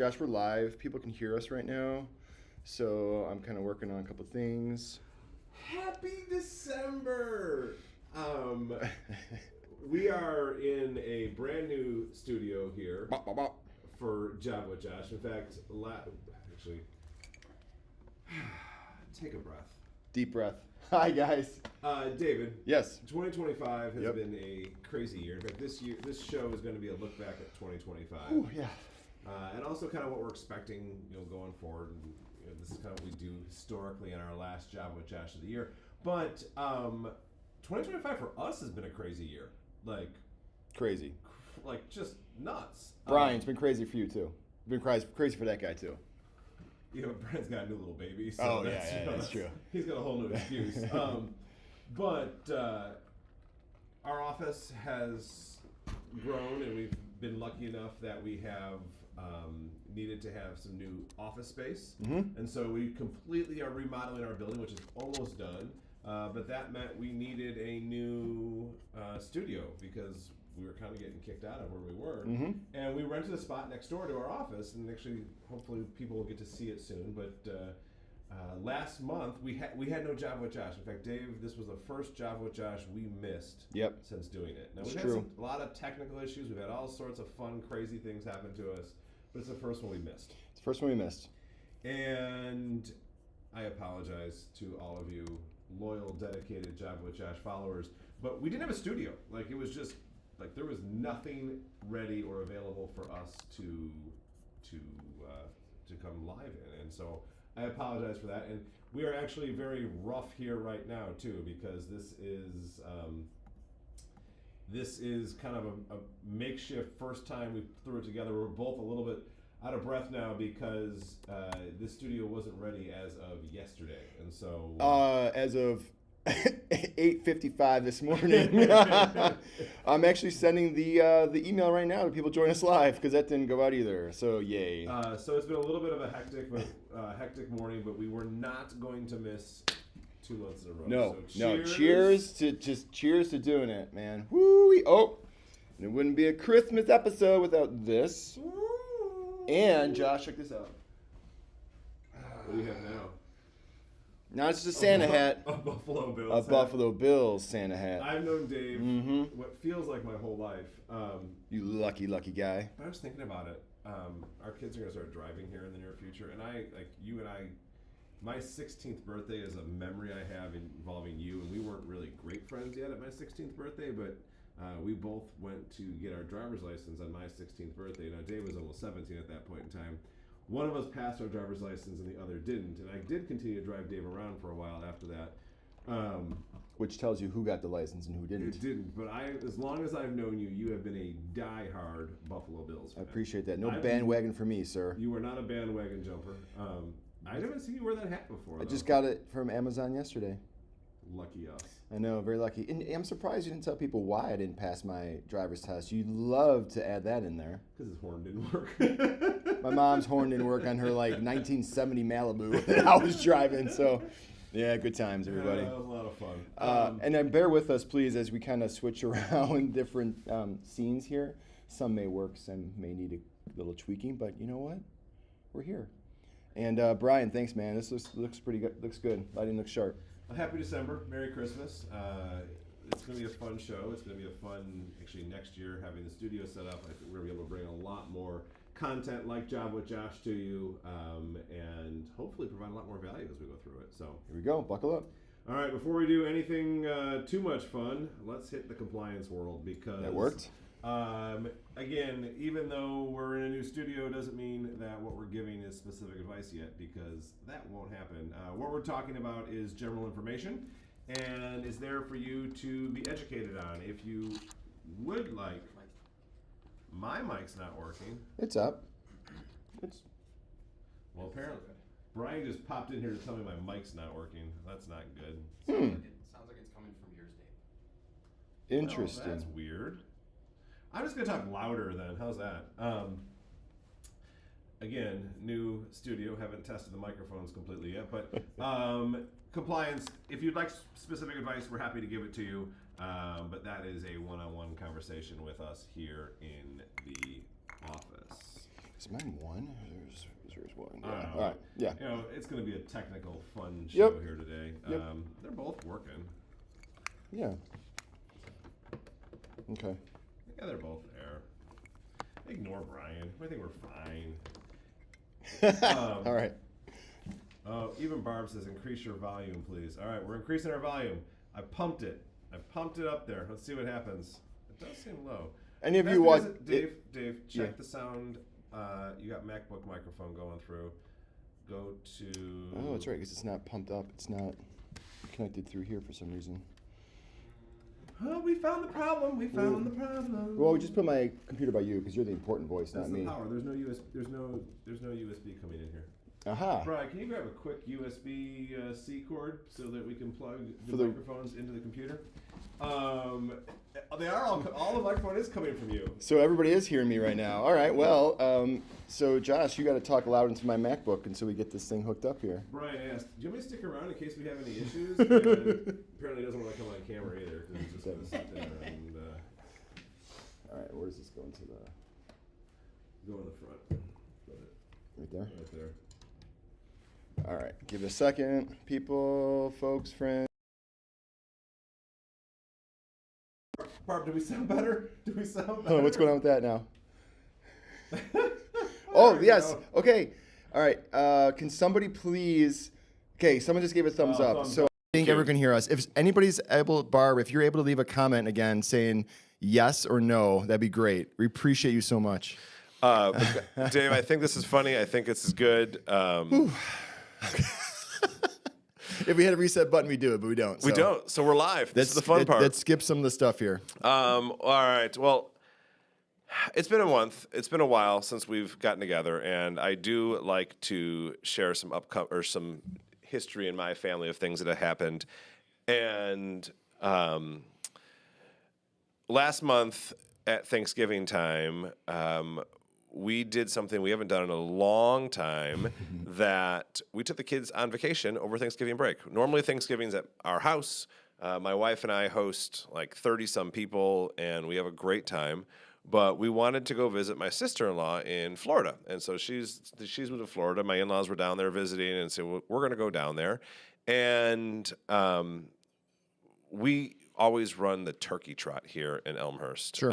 Josh, we're live. People can hear us right now. So I'm kind of working on a couple things. Happy December! We are in a brand new studio here for Job with Josh. In fact, actually, take a breath. Deep breath. Hi, guys. David. Yes. 2025 has been a crazy year. In fact, this show is going to be a look back at 2025. Ooh, yeah. And also kind of what we're expecting, going forward. And, this is kind of what we do historically in our last Job with Josh of the year. But 2025 for us has been a crazy year. Crazy. Just nuts. Brian, it's been crazy for you, too. It's been crazy for that guy, too. Brian's got a new little baby. So that's true. He's got a whole new excuse. But our office has grown, and we've been lucky enough that we have needed to have some new office space. Mm-hmm. And so we completely are remodeling our building, which is almost done. But that meant we needed a new studio because we were kind of getting kicked out of where we were. Mm-hmm. And we rented a spot next door to our office, and actually, hopefully people will get to see it soon. But last month, we had no Job with Josh. In fact, Dave, this was the first Job with Josh we missed since doing it. Now, we've had a lot of technical issues. We've had all sorts of fun, crazy things happen to us. But it's the first one we missed. It's the first one we missed. And I apologize to all of you loyal, dedicated Job with Josh followers. But we didn't have a studio. It was just, there was nothing ready or available for us to come live in. And so I apologize for that. And we are actually very rough here right now, too, because this is kind of a makeshift first time we threw it together. We're both a little bit out of breath now because this studio wasn't ready as of yesterday. And so... as of 8:55 this morning. I'm actually sending the email right now to people join us live because that didn't go out either. So yay. So it's been a little bit of a hectic morning, but we were not going to miss 2 months in a row. No. Cheers to doing it, man. Woo! Oh, and it wouldn't be a Christmas episode without this. And Josh, check this out. What do you have now? Now it's just a Santa hat. A Buffalo Bills. Buffalo Bills Santa hat. I've known Dave what feels like my whole life. You lucky guy. But I was thinking about it. Our kids are going to start driving here in the near future, and my 16th birthday is a memory I have involving you, and we weren't really great friends yet at my 16th birthday, but we both went to get our driver's license on my 16th birthday. Now, Dave was almost 17 at that point in time. One of us passed our driver's license and the other didn't, and I did continue to drive Dave around for a while after that. Which tells you who got the license and who didn't. It didn't, but as long as I've known you, you have been a diehard Buffalo Bills fan. I appreciate that. No bandwagon for me, sir. You are not a bandwagon jumper. I haven't seen you wear that hat before, I just got it from Amazon yesterday. Lucky us. I know, very lucky. And I'm surprised you didn't tell people why I didn't pass my driver's test. You'd love to add that in there. Because his horn didn't work. My mom's horn didn't work on her 1970 Malibu that I was driving. So, yeah, good times, everybody. Yeah, that was a lot of fun. And then bear with us, please, as we kind of switch around different scenes here. Some may work, some may need a little tweaking, but you know what? We're here. And Brian, thanks, man. This looks pretty good. Looks good. Lighting looks sharp. Well, happy December. Merry Christmas. It's going to be a fun show. It's going to be a fun, actually, next year, having the studio set up. I think we're going to be able to bring a lot more content like Job with Josh to you, and hopefully provide a lot more value as we go through it. So here we go. Buckle up. All right. Before we do anything too much fun, let's hit the compliance world because that worked. Again, even though we're in a new studio, doesn't mean that what we're giving is specific advice yet, because that won't happen. What we're talking about is general information, and is there for you to be educated on. If you would like, my mic's not working. It's up. Well, apparently, Brian just popped in here to tell me my mic's not working. That's not good. Sounds like it's coming from yours, Dave. Interesting. Well, that's weird. I'm just going to talk louder then. How's that? Again, new studio. Haven't tested the microphones completely yet. But compliance, if you'd like specific advice, we're happy to give it to you. But that is a one-on-one conversation with us here in the office. Is mine 1? There's 1. I Yeah. don't know. All right. Yeah. You know, it's going to be a technical, fun show here today. Yep. They're both working. Yeah. Okay. Yeah, they're both there. Ignore Brian. I think we're fine. All right. Oh, even Barb says, increase your volume, please. All right, we're increasing our volume. I pumped it. I pumped it up there. Let's see what happens. It does seem low. Any of you watch? Dave, check the sound. You got MacBook microphone going through. Go to. Oh, that's right, because it's not pumped up. It's not connected through here for some reason. Oh, we found the problem. We found the problem. Well, we just put my computer by you because you're the important voice, That's not the me. power. There's no USB coming in here. Aha. Brian, can you grab a quick USB-C cord so that we can plug the For microphones into the computer? They are all the microphone is coming from you. So everybody is hearing me right now. All right. Well, so Josh, you got to talk loud into my MacBook until we get this thing hooked up here. Brian asked, "Do you want me to stick around in case we have any issues?" And apparently, he doesn't want to come on camera either because he's just going to sit there and. All right. Where does this go into the? Go in the front. Right there. Right there. All right. Give it a second, people, folks, friends. Barb, do we sound better? Do we sound better? Oh, what's going on with that now? Oh, yes. Go. Okay. All right. Can somebody please? Okay, someone just gave a thumbs up. Thumbs So up. I think everyone can hear us. If anybody's able, Barb, if you're able to leave a comment again saying yes or no, that'd be great. We appreciate you so much. Dave, I think this is funny. I think this is good. If we had a reset button, we do it, but we don't. We so. don't. So we're live. This is the fun part. Let's skip some of the stuff here. All right. Well, it's been a month. It's been a while since we've gotten together, and I do like to share some some history in my family of things that have happened. And last month at Thanksgiving time, we did something we haven't done in a long time, that we took the kids on vacation over Thanksgiving break. Normally Thanksgiving's at our house. My wife and I host like 30-some people, and we have a great time. But we wanted to go visit my sister-in-law in Florida. And so she's moved to Florida. My in-laws were down there visiting, and so we're going to go down there. And we always run the turkey trot here in Elmhurst. Sure.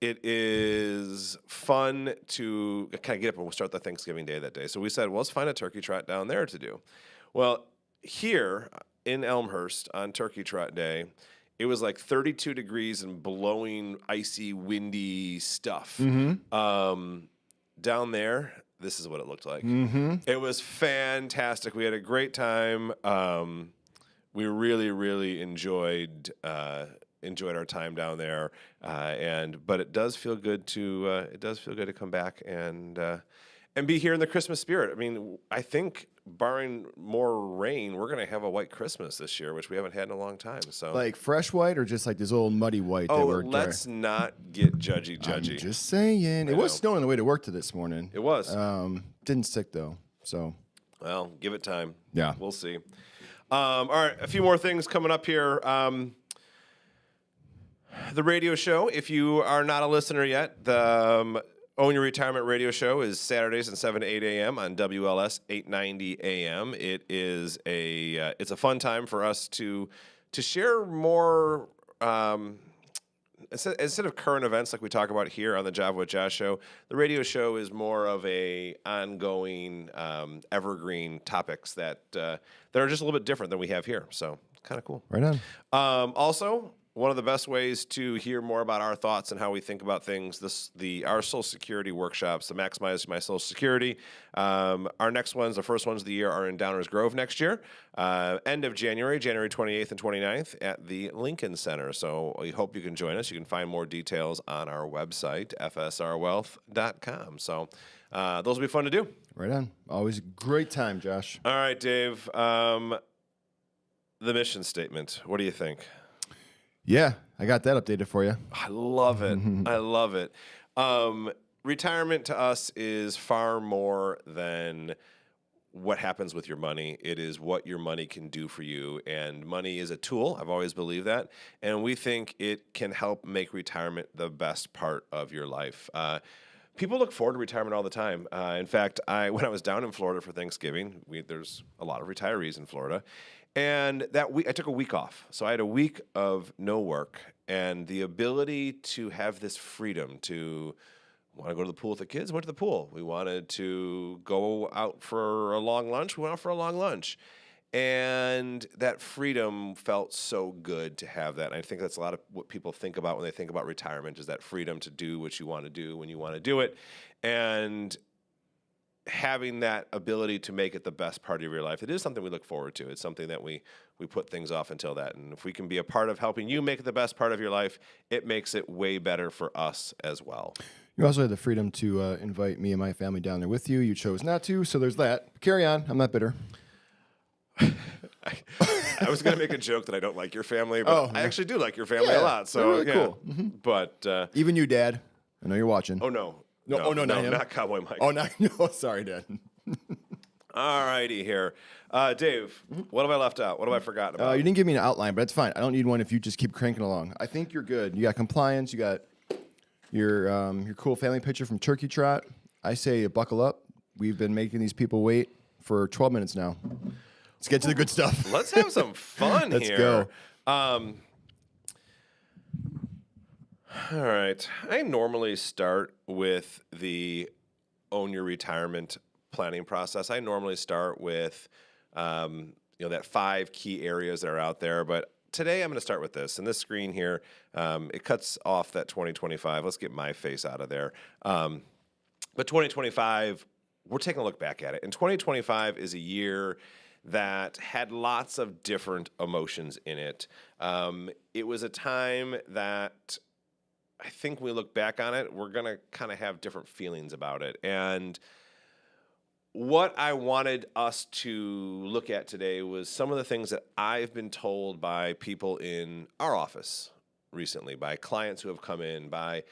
It is fun to kind of get up and we'll start the Thanksgiving day that day. So we said, well, let's find a turkey trot down there to do. Well, here in Elmhurst on Turkey Trot Day, it was like 32 degrees and blowing, icy, windy stuff. Down there, this is what it looked like. It was fantastic. We had a great time. We really, really enjoyed our time down there, but it does feel good to come back and be here in the Christmas spirit. I mean, I think barring more rain, we're going to have a white Christmas this year, which we haven't had in a long time. So, Like fresh white or just like this old muddy white? oh, that we're let's not get judgy. I'm just saying. It was know. snowing on the way to work to this morning. It was. Didn't stick though. So Well, give it time. Yeah. We'll see. All right, a few more things coming up here. The radio show, if you are not a listener yet, the Own Your Retirement radio show is Saturdays at 7 to 8 a.m. on WLS 890 AM. It's a fun time for us to share more, instead of current events like we talk about here on the Java with Josh show. The radio show is more of a ongoing, evergreen topics that are just a little bit different than we have here. So kind of cool. right on. Also, one of the best ways to hear more about our thoughts and how we think about things, our Social Security workshops, the Maximize My Social Security. Our next ones, the first ones of the year, are in Downers Grove next year. End of January 28th and 29th at the Lincoln Center. So we hope you can join us. You can find more details on our website, fsrwealth.com. So those will be fun to do. Right on. Always a great time, Josh. All right, Dave. The mission statement. What do you think? Yeah, I got that updated for you. I love it. I love it. Retirement to us is far more than what happens with your money. It is what your money can do for you. And money is a tool. I've always believed that. And we think it can help make retirement the best part of your life. People look forward to retirement all the time. In fact, when I was down in Florida for Thanksgiving, there's a lot of retirees in Florida. And that week, I took a week off. So I had a week of no work and the ability to have this freedom to want to go to the pool with the kids, went to the pool. We wanted to go out for a long lunch. We went out for a long lunch. And that freedom felt so good to have that. And I think that's a lot of what people think about when they think about retirement is that freedom to do what you want to do when you want to do it. And having that ability to make it the best part of your life, it is something we look forward to. It's something that we put things off until that. And if we can be a part of helping you make it the best part of your life, it makes it way better for us as well. You also had the freedom to invite me and my family down there with you. You chose not to, so there's that. Carry on. I'm not bitter. I was going to make a joke that I don't like your family, but I actually do like your family a lot. So really cool. Mm-hmm. But even you, Dad. I know you're watching. Oh no, no, not him. Not Cowboy Mike. Oh no, sorry, Dad. All righty here, Dave. What have I left out? What have I forgotten about? You didn't give me an outline, but it's fine. I don't need one if you just keep cranking along. I think you're good. You got compliance. You got your cool family picture from Turkey Trot. I say buckle up. We've been making these people wait for 12 minutes now. Let's get to the good stuff. Let's have some fun Let's here. Go. All right. I normally start with the own your retirement planning process. I normally start with that 5 key areas that are out there, but today I'm going to start with this. And this screen here, it cuts off that 2025. Let's get my face out of there. But 2025, we're taking a look back at it. And 2025 is a year that had lots of different emotions in it. It was a time that I think when we look back on it, we're going to kind of have different feelings about it. And what I wanted us to look at today was some of the things that I've been told by people in our office recently, by clients who have come in, by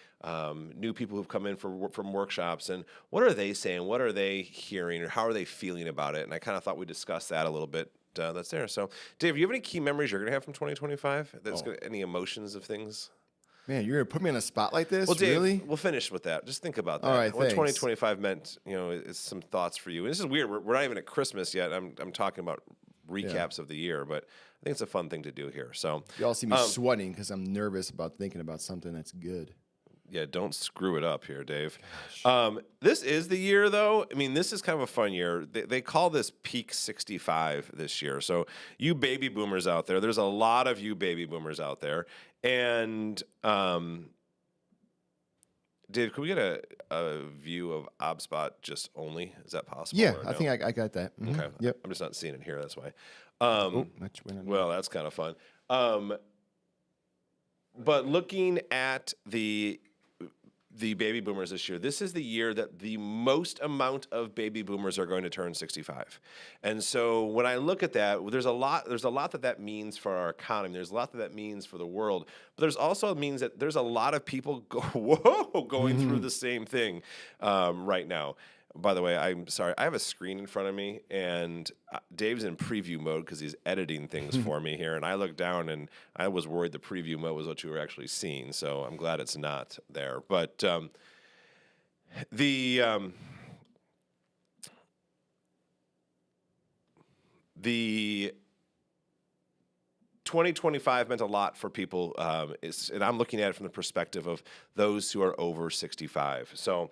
new people who've come in from workshops, and what are they saying? What are they hearing? Or how are they feeling about it? And I kind of thought we'd discuss that a little bit. That's there. So, Dave, do you have any key memories you're going to have from 2025? Any emotions of things? Man, you're going to put me on a spot like this? Well, Dave, really? we'll finish with that. Just think about that. All right, what thanks. 2025 meant, is some thoughts for you. And this is weird. We're not even at Christmas yet. I'm talking about recaps of the year, but I think it's a fun thing to do here. So Y'all see me sweating because I'm nervous about thinking about something that's good. Yeah, don't screw it up here, Dave. This is the year, though. I mean, this is kind of a fun year. They call this peak 65 this year. So you baby boomers out there, there's a lot of you baby boomers out there. And Dave, could we get a view of OBSPOT just only? Is that possible? Yeah, I think I got that. Mm-hmm. Okay. Yep. I'm just not seeing it here. That's why. Well, that's kind of fun. But looking at the baby boomers this year, this is the year that the most amount of baby boomers are going to turn 65. And so when I look at that, there's a lot that means for our economy. There's a lot that means for the world. But there's also means that there's a lot of people going through the same thing right now. By the way, I'm sorry. I have a screen in front of me, and Dave's in preview mode because he's editing things for me here. And I looked down, and I was worried the preview mode was what you were actually seeing. So I'm glad it's not there. But the 2025 meant a lot for people, and I'm looking at it from the perspective of those who are over 65. So.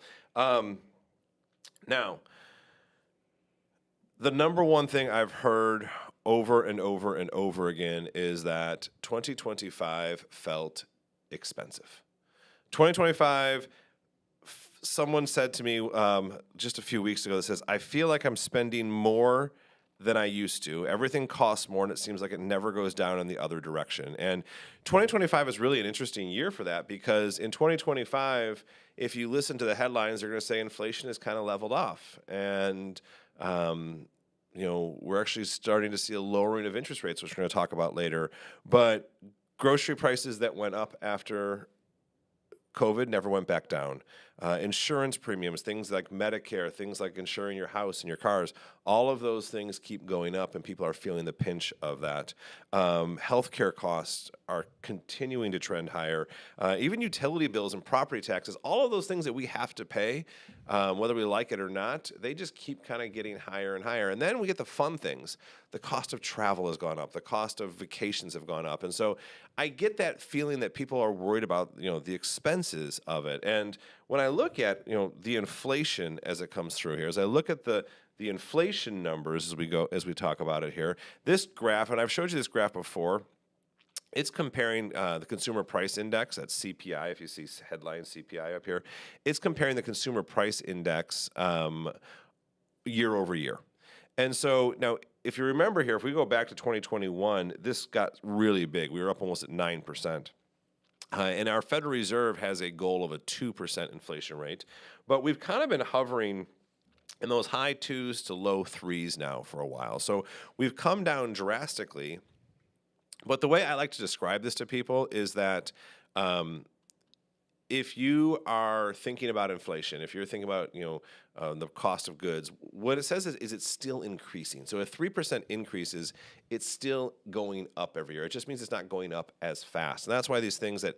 Now, the number one thing I've heard over and over and over again is that 2025 felt expensive. 2025, someone said to me just a few weeks ago that says, I feel like I'm spending more than I used to. Everything costs more, and it seems like it never goes down in the other direction. And 2025 is really an interesting year for that because in 2025, if you listen to the headlines, they're going to say inflation is kind of leveled off. And, we're actually starting to see a lowering of interest rates, which we're going to talk about later. But grocery prices that went up after COVID never went back down. Insurance premiums, things like Medicare, things like insuring your house and your cars, all of those things keep going up, and people are feeling the pinch of that. Healthcare costs are continuing to trend higher. Even utility bills and property taxes, all of those things that we have to pay, whether we like it or not, they just keep kind of getting higher and higher. And then we get the fun things. The cost of travel has gone up. The cost of vacations have gone up. And so I get that feeling that people are worried about, the expenses of it. And when I look at, the inflation as it comes through here, as I look at the inflation numbers as we talk about it here, this graph, and I've showed you this graph before, it's comparing the consumer price index, that's CPI, if you see headline CPI up here, it's comparing the consumer price index year over year. And so now, if you remember here, if we go back to 2021, this got really big. We were up almost at 9%. And our Federal Reserve has a goal of a 2% inflation rate. But we've kind of been hovering in those high 2s to low 3s now for a while. So we've come down drastically. But the way I like to describe this to people is that if you are thinking about inflation, if you're thinking about the cost of goods, what it says is it's still increasing. So a 3% increase it's still going up every year. It just means it's not going up as fast, and that's why these things that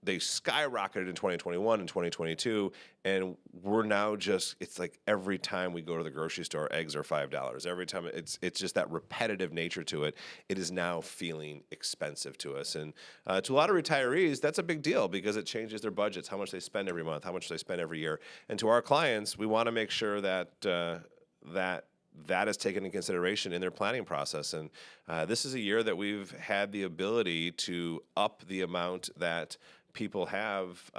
they skyrocketed in 2021 and 2022, and we're now it's like every time we go to the grocery store, eggs are $5. Every time it's just that repetitive nature to it. It is now feeling expensive to us, and to a lot of retirees, that's a big deal because it changes their budgets, how much they spend every month, how much they spend every year. And to our clients, we want to make sure that that is taken into consideration in their planning process. And this is a year that we've had the ability to up the amount that people have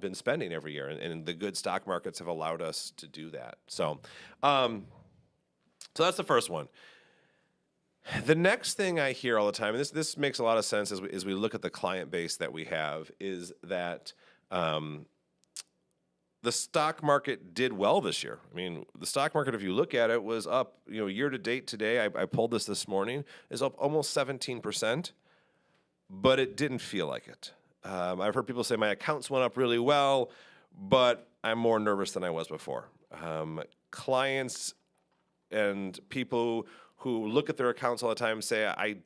been spending every year, and the good stock markets have allowed us to do that. So that's the first one. The next thing I hear all the time, and this makes a lot of sense as we look at the client base that we have, is that the stock market did well this year. I mean, the stock market, if you look at it, was up, year to date today. I pulled this morning, is up almost 17%, but it didn't feel like it. I've heard people say my accounts went up really well, but I'm more nervous than I was before. Clients and people who look at their accounts all the time say, I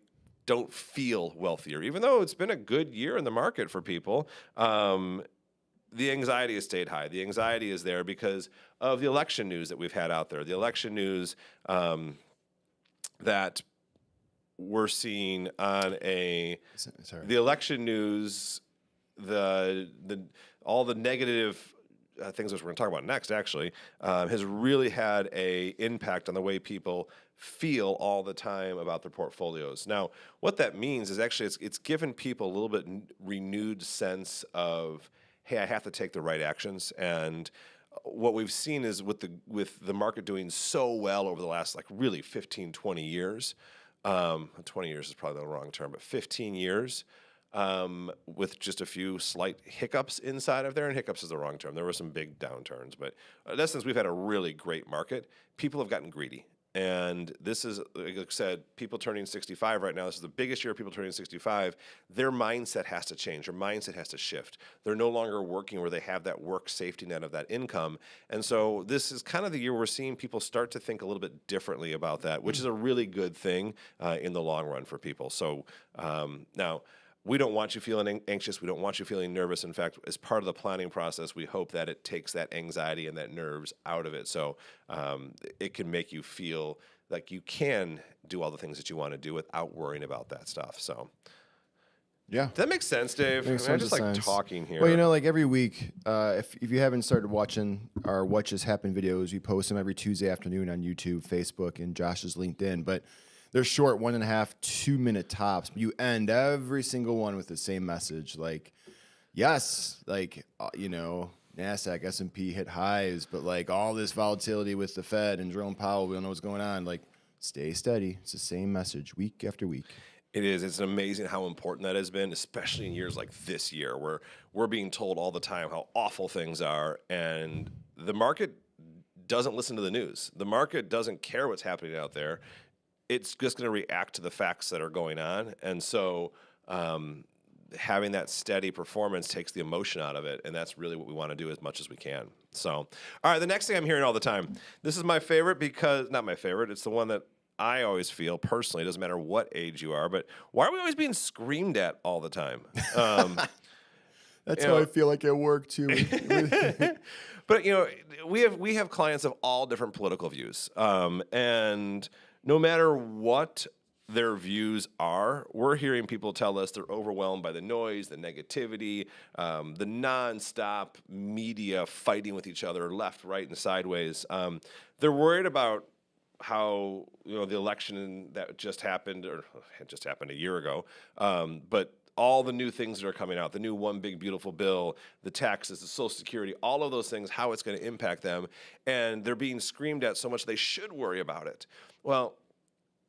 don't feel wealthier. Even though it's been a good year in the market for people, the anxiety has stayed high. The anxiety is there because of the election news that we've had out there. The election news that we're seeing on the election news, all the negative things which we're going to talk about next, actually, has really had a impact on the way people feel all the time about their portfolios. Now, what that means is actually it's given people a little bit renewed sense of, hey, I have to take the right actions. And what we've seen is with the market doing so well over the last really 15, 20 years, 20 years is probably the wrong term, but 15 years, with just a few slight hiccups inside of there, and hiccups is the wrong term. There were some big downturns, but in essence, we've had a really great market. People have gotten greedy. And this is, like I said, people turning 65 right now. This is the biggest year of people turning 65. Their mindset has to change. Their mindset has to shift. They're no longer working where they have that work safety net of that income. And so this is kind of the year we're seeing people start to think a little bit differently about that, which is a really good thing in the long run for people. So now, we don't want you feeling anxious. We don't want you feeling nervous. In fact, as part of the planning process, we hope that it takes that anxiety and that nerves out of it. So it can make you feel like you can do all the things that you want to do without worrying about that stuff. So, yeah. Does that make sense, Dave? I just like talking here. Well, every week, if you haven't started watching our What Just Happened videos, we post them every Tuesday afternoon on YouTube, Facebook, and Josh's LinkedIn. But they're short, 1.5, 2 minute tops. You end every single one with the same message, yes, NASDAQ, S&P hit highs, but all this volatility with the Fed and Jerome Powell, we don't know what's going on. Stay steady. It's the same message week after week. It is. It's amazing how important that has been, especially in years like this year, where we're being told all the time how awful things are, and the market doesn't listen to the news. The market doesn't care what's happening out there. It's just going to react to the facts that are going on. And so having that steady performance takes the emotion out of it, and that's really what we want to do as much as we can. So, all right, the next thing I'm hearing all the time, this is my favorite because, not my favorite, it's the one that I always feel personally, it doesn't matter what age you are, but why are we always being screamed at all the time? That's how I feel like at work too. But we have clients of all different political views, and no matter what their views are, we're hearing people tell us they're overwhelmed by the noise, the negativity, the nonstop media fighting with each other, left, right, and sideways. They're worried about how the election that just happened, or it just happened a year ago, but all the new things that are coming out, the new one big beautiful bill, the taxes, the Social Security, all of those things, how it's going to impact them, and they're being screamed at so much they should worry about it. Well,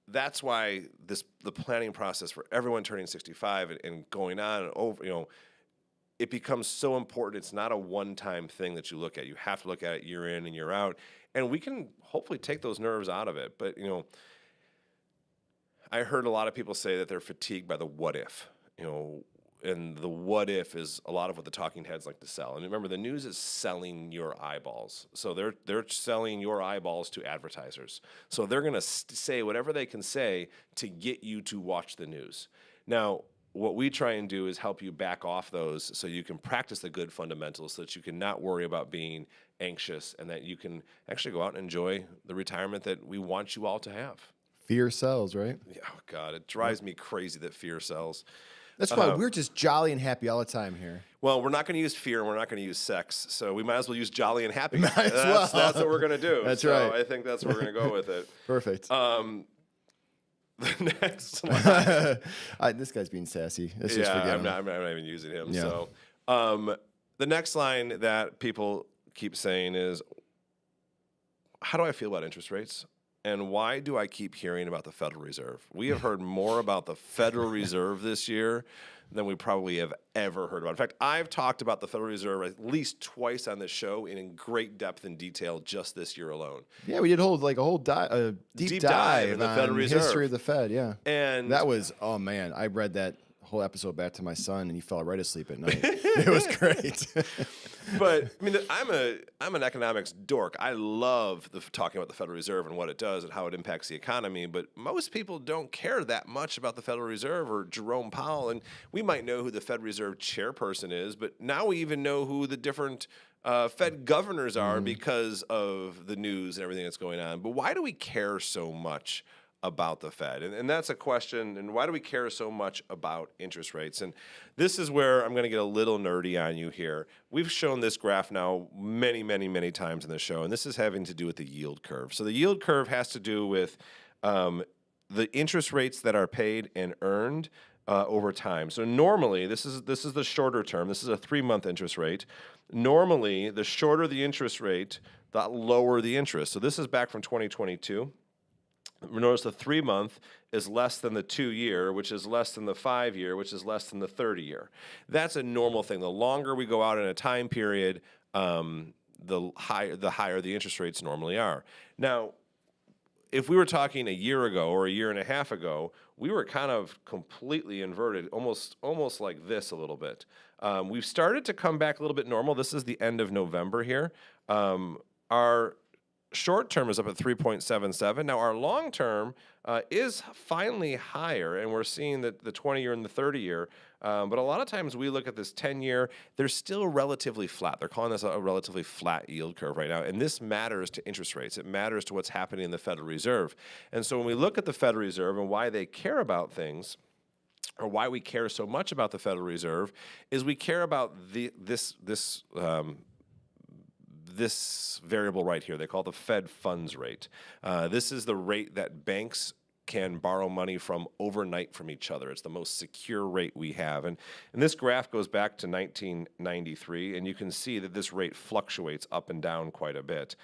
that's why the planning process for everyone turning 65 and going on and over, it becomes so important. It's not a one-time thing that you look at. You have to look at it year in and year out, and we can hopefully take those nerves out of it. But I heard a lot of people say that they're fatigued by the what if. And the what if is a lot of what the talking heads like to sell. And remember, the news is selling your eyeballs. So they're selling your eyeballs to advertisers. So they're going to say whatever they can say to get you to watch the news. Now, what we try and do is help you back off those so you can practice the good fundamentals so that you can not worry about being anxious and that you can actually go out and enjoy the retirement that we want you all to have. Fear sells, right? Yeah, oh God, it drives me crazy that fear sells. That's why we're just jolly and happy all the time here. Well, we're not going to use fear and we're not going to use sex, so we might as well use jolly and happy. Might as well. That's what we're going to do. That's so right. I think that's where we're going to go with it. Perfect. The next line. This guy's being sassy. Let's just forget I'm him. not even using him. Yeah. So the next line that people keep saying is, how do I feel about interest rates? And why do I keep hearing about the Federal Reserve? We have heard more about the Federal Reserve this year than we probably have ever heard about. In fact, I've talked about the Federal Reserve at least twice on this show in great depth and detail just this year alone. Yeah, we did a whole deep dive in the on Federal Reserve. history of the Fed. Yeah, And that was man. I read that whole episode back to my son, and he fell right asleep at night. It was great. But I mean, I'm an economics dork. I love talking about the Federal Reserve and what it does and how it impacts the economy. But most people don't care that much about the Federal Reserve or Jerome Powell. And we might know who the Federal Reserve chairperson is, but now we even know who the different Fed governors are because of the news and everything that's going on. But why do we care so much about the Fed? And that's a question. And why do we care so much about interest rates? And this is where I'm going to get a little nerdy on you here. We've shown this graph now many, many, many times in the show, and this is having to do with the yield curve. So the yield curve has to do with the interest rates that are paid and earned over time. So normally, this is the shorter term. This is a 3-month interest rate. Normally, the shorter the interest rate, the lower the interest. So this is back from 2022. Notice the 3-month is less than the 2-year, which is less than the 5-year, which is less than the 30-year. That's a normal thing. The longer we go out in a time period, the higher the interest rates normally are. Now, if we were talking a year ago or a year and a half ago, we were kind of completely inverted, almost like this a little bit. We've started to come back a little bit normal. This is the end of November here. Our short term is up at 3.77. Now, our long term is finally higher, and we're seeing that the 20-year and the 30-year. But a lot of times we look at this 10-year, they're still relatively flat. They're calling this a relatively flat yield curve right now. And this matters to interest rates. It matters to what's happening in the Federal Reserve. And so when we look at the Federal Reserve and why they care about things, or why we care so much about the Federal Reserve, is we care about this variable right here. They call it the Fed funds rate. This is the rate that banks can borrow money from overnight from each other. It's the most secure rate we have. And this graph goes back to 1993, and you can see that this rate fluctuates up and down quite a bit.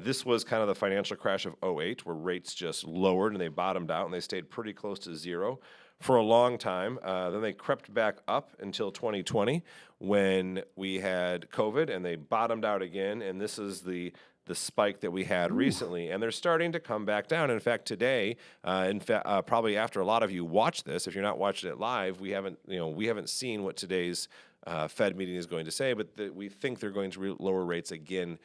This was kind of the financial crash of '08, where rates just lowered and they bottomed out and they stayed pretty close to zero for a long time. Then they crept back up until 2020 when we had COVID, and they bottomed out again. And this is the the spike that we had recently, and they're starting to come back down. In fact, today, probably after a lot of you watch this, if you're not watching it live, we haven't seen what today's Fed meeting is going to say, but we think they're going to lower rates again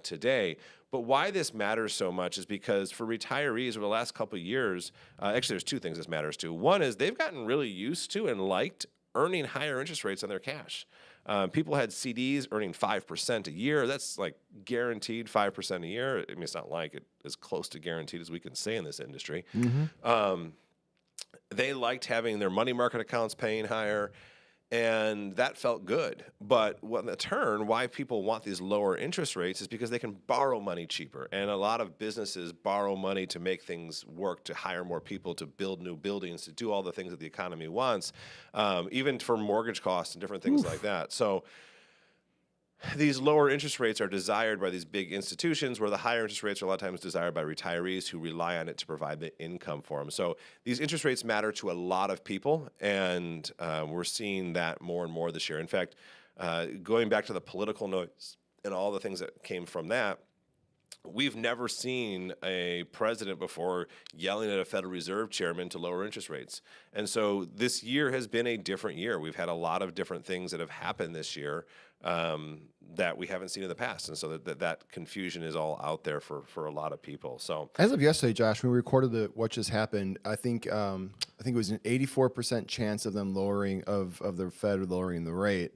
today. But why this matters so much is because for retirees over the last couple of years, actually there's two things this matters to. One is they've gotten really used to and liked earning higher interest rates on their cash. People had CDs earning 5% a year. That's like guaranteed 5% a year. I mean, it's not like it as close to guaranteed as we can say in this industry. They liked having their money market accounts paying higher, and that felt good. But in the turn, why people want these lower interest rates is because they can borrow money cheaper. And a lot of businesses borrow money to make things work, to hire more people, to build new buildings, to do all the things that the economy wants, even for mortgage costs and different things like that. So these lower interest rates are desired by these big institutions, where the higher interest rates are a lot of times desired by retirees who rely on it to provide the income for them. So these interest rates matter to a lot of people, and we're seeing that more and more this year. In fact, going back to the political noise and all the things that came from that, we've never seen a president before yelling at a Federal Reserve chairman to lower interest rates. And so this year has been a different year. We've had a lot of different things that have happened this year that we haven't seen in the past. And so that confusion is all out there for a lot of people. So as of yesterday, Josh, when we recorded what just happened, I think it was an 84% chance of them lowering of the Fed lowering the rate.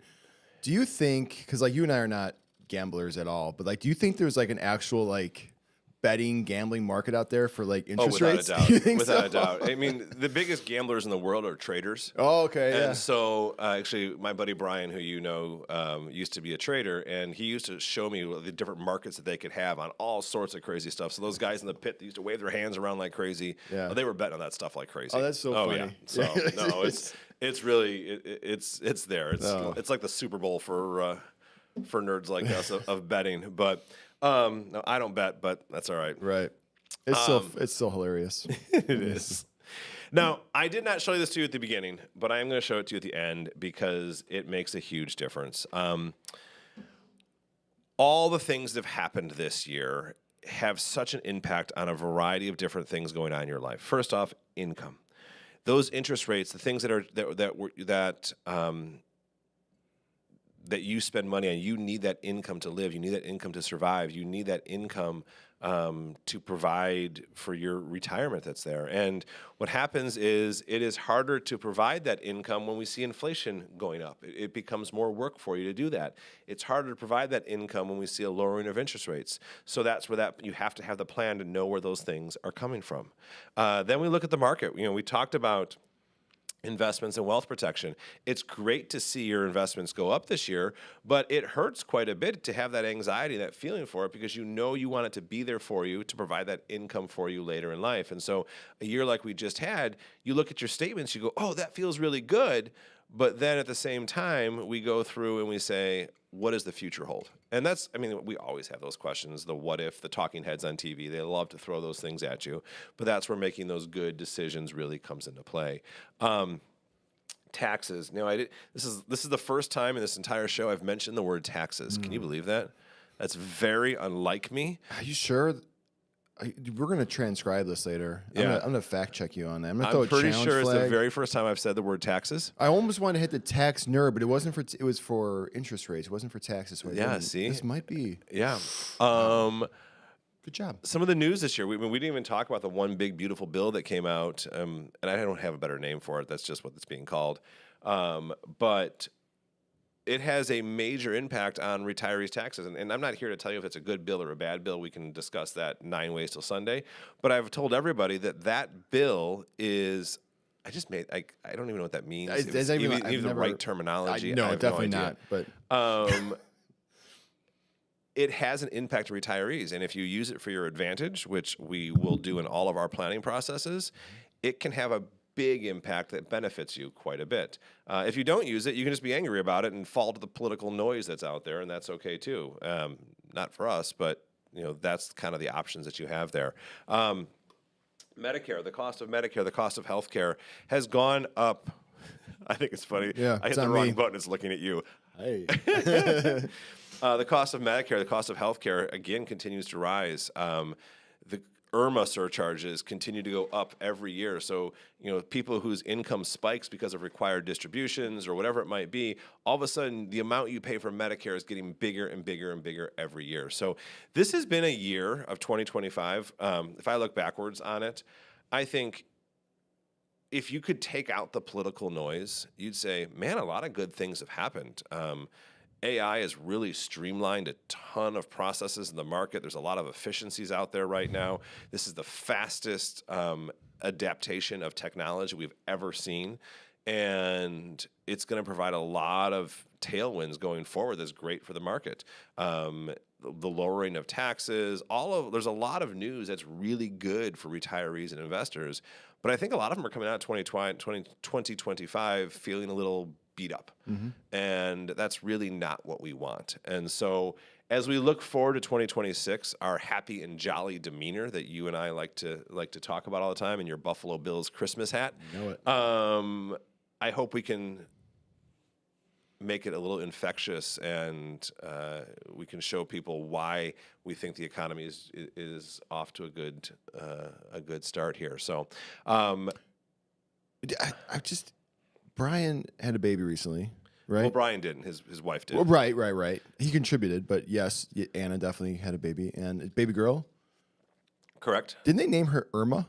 Do you think, because like you and I are not gamblers at all, but like, do you think there's like an actual like betting gambling market out there for like interest rates? Without a doubt. I mean, the biggest gamblers in the world are traders. Oh, okay. And yeah. so actually my buddy Brian, who you know, used to be a trader, and he used to show me the different markets that they could have on all sorts of crazy stuff. So those guys in the pit, they used to wave their hands around like crazy. Yeah. They were betting on that stuff like crazy. Oh, that's so funny. Yeah. So no, it's really it's there. It's like the Super Bowl for nerds like us of betting. But no, I don't bet, but that's all right. Right. It's still hilarious. It is. Now, I did not show you this to you at the beginning, but I am going to show it to you at the end because it makes a huge difference. All the things that have happened this year have such an impact on a variety of different things going on in your life. First off, income. Those interest rates, the things that you spend money on, you need that income to live. You need that income to survive. You need that income to provide for your retirement that's there. And what happens is it is harder to provide that income when we see inflation going up. It becomes more work for you to do that. It's harder to provide that income when we see a lowering of interest rates. So that's where you have to have the plan to know where those things are coming from. Then we look at the market. We talked about investments and wealth protection. It's great to see your investments go up this year, but it hurts quite a bit to have that anxiety, that feeling for it, because you want it to be there for you to provide that income for you later in life. And so a year like we just had, you look at your statements, you go, oh, that feels really good. But then at the same time, we go through and we say, what does the future hold? And we always have those questions, the what if, the talking heads on TV, they love to throw those things at you, but that's where making those good decisions really comes into play. Taxes. This is the first time in this entire show I've mentioned the word taxes. Can you believe that? That's very unlike me. Are you sure? We're going to transcribe this later. Yeah. I'm going to fact check you on that. I'm pretty sure it's the very first time I've said the word taxes. I almost wanted to hit the tax nerd, but it wasn't for. It was for interest rates. It wasn't for taxes. So See, this might be. Yeah. Good job. Some of the news this year, we didn't even talk about the one big beautiful bill that came out, and I don't have a better name for it. That's just what it's being called. But it has a major impact on retirees' taxes. And I'm not here to tell you if it's a good bill or a bad bill. We can discuss that 9 ways till Sunday. But I've told everybody that bill is. I don't even know what that means. Even the right terminology. No, I have definitely no idea. not. But it has an impact to retirees. And if you use it for your advantage, which we will do in all of our planning processes, it can have a big impact that benefits you quite a bit. If you don't use it, you can just be angry about it and fall to the political noise that's out there, and that's okay too. Not for us, but that's kind of the options that you have there. Medicare, the cost of Medicare, the cost of healthcare has gone up. I think it's funny. Yeah, I hit the wrong button. It's looking at you. Hey. The cost of Medicare, the cost of healthcare, again, continues to rise. The IRMA surcharges continue to go up every year. So, people whose income spikes because of required distributions or whatever it might be, all of a sudden, the amount you pay for Medicare is getting bigger and bigger and bigger every year. So this has been a year of 2025. If I look backwards on it, I think if you could take out the political noise, you'd say, man, a lot of good things have happened. AI has really streamlined a ton of processes in the market. There's a lot of efficiencies out there right now. This is the fastest adaptation of technology we've ever seen. And it's going to provide a lot of tailwinds going forward that's great for the market. The lowering of taxes, there's a lot of news that's really good for retirees and investors. But I think a lot of them are coming out 2025 feeling a little beat up. And that's really not what we want. And so as we look forward to 2026, our happy and jolly demeanor that you and I like to talk about all the time in your Buffalo Bills Christmas hat, I hope we can make it a little infectious and we can show people why we think the economy is off to a good start here. So Brian had a baby recently, right? Well, Brian didn't. His wife did. Well, right. He contributed, but yes, Anna definitely had a baby. And a baby girl? Correct. Didn't they name her Irma?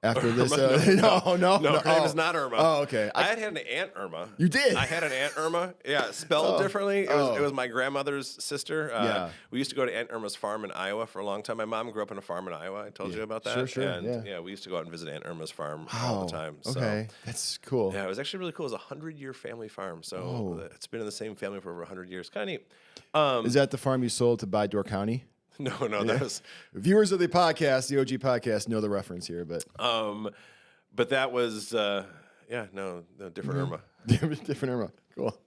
After this, No, her name is not Irma. Oh, okay. I had an Aunt Irma. You did? I had an Aunt Irma. Yeah, spelled differently. It was my grandmother's sister. We used to go to Aunt Irma's farm in Iowa for a long time. My mom grew up in a farm in Iowa. I told you about that. Sure. And we used to go out and visit Aunt Irma's farm all the time. So, okay, that's cool. Yeah, it was actually really cool. It was a 100-year family farm. So it's been in the same family for over 100 years. Kind of neat. Is that the farm you sold to buy Door County? No, that was viewers of the podcast, the OG podcast, know the reference here, but but that was different Irma. different Irma. Cool.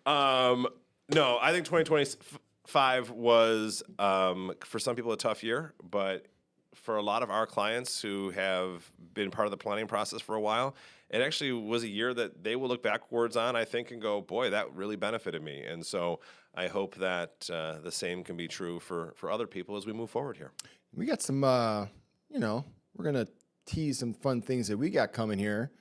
No, I think 2025 was for some people a tough year, but for a lot of our clients who have been part of the planning process for a while, it actually was a year that they will look backwards on, I think, and go, boy, that really benefited me. And so I hope that the same can be true for other people as we move forward here. We got some, we're going to tease some fun things that we got coming here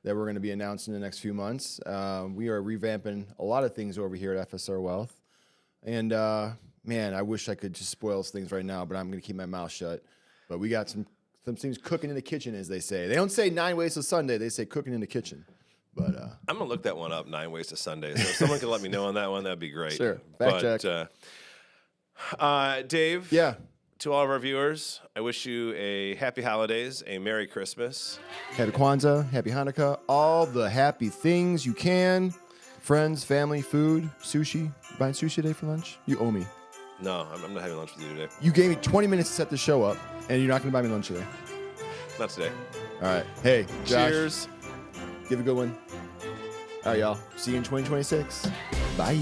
that we're going to be announcing in the next few months. We are revamping a lot of things over here at FSR Wealth. And, man, I wish I could just spoil things right now, but I'm going to keep my mouth shut. But we got some things cooking in the kitchen, as they say. They don't say 9 ways to Sunday. They say cooking in the kitchen. But I'm going to look that one up, 9 ways to Sunday. So if someone can let me know on that one, that'd be great. Sure. Fact check. Dave. Yeah. To all of our viewers, I wish you a happy holidays, a Merry Christmas. Happy Kwanzaa, Happy Hanukkah, all the happy things you can. Friends, family, food, sushi. You buying sushi today for lunch? You owe me. No, I'm not having lunch with you today. You gave me 20 minutes to set the show up, and you're not going to buy me lunch today. Not today. All right. Hey, Josh, cheers. Give a good one. All right, y'all. See you in 2026. Bye.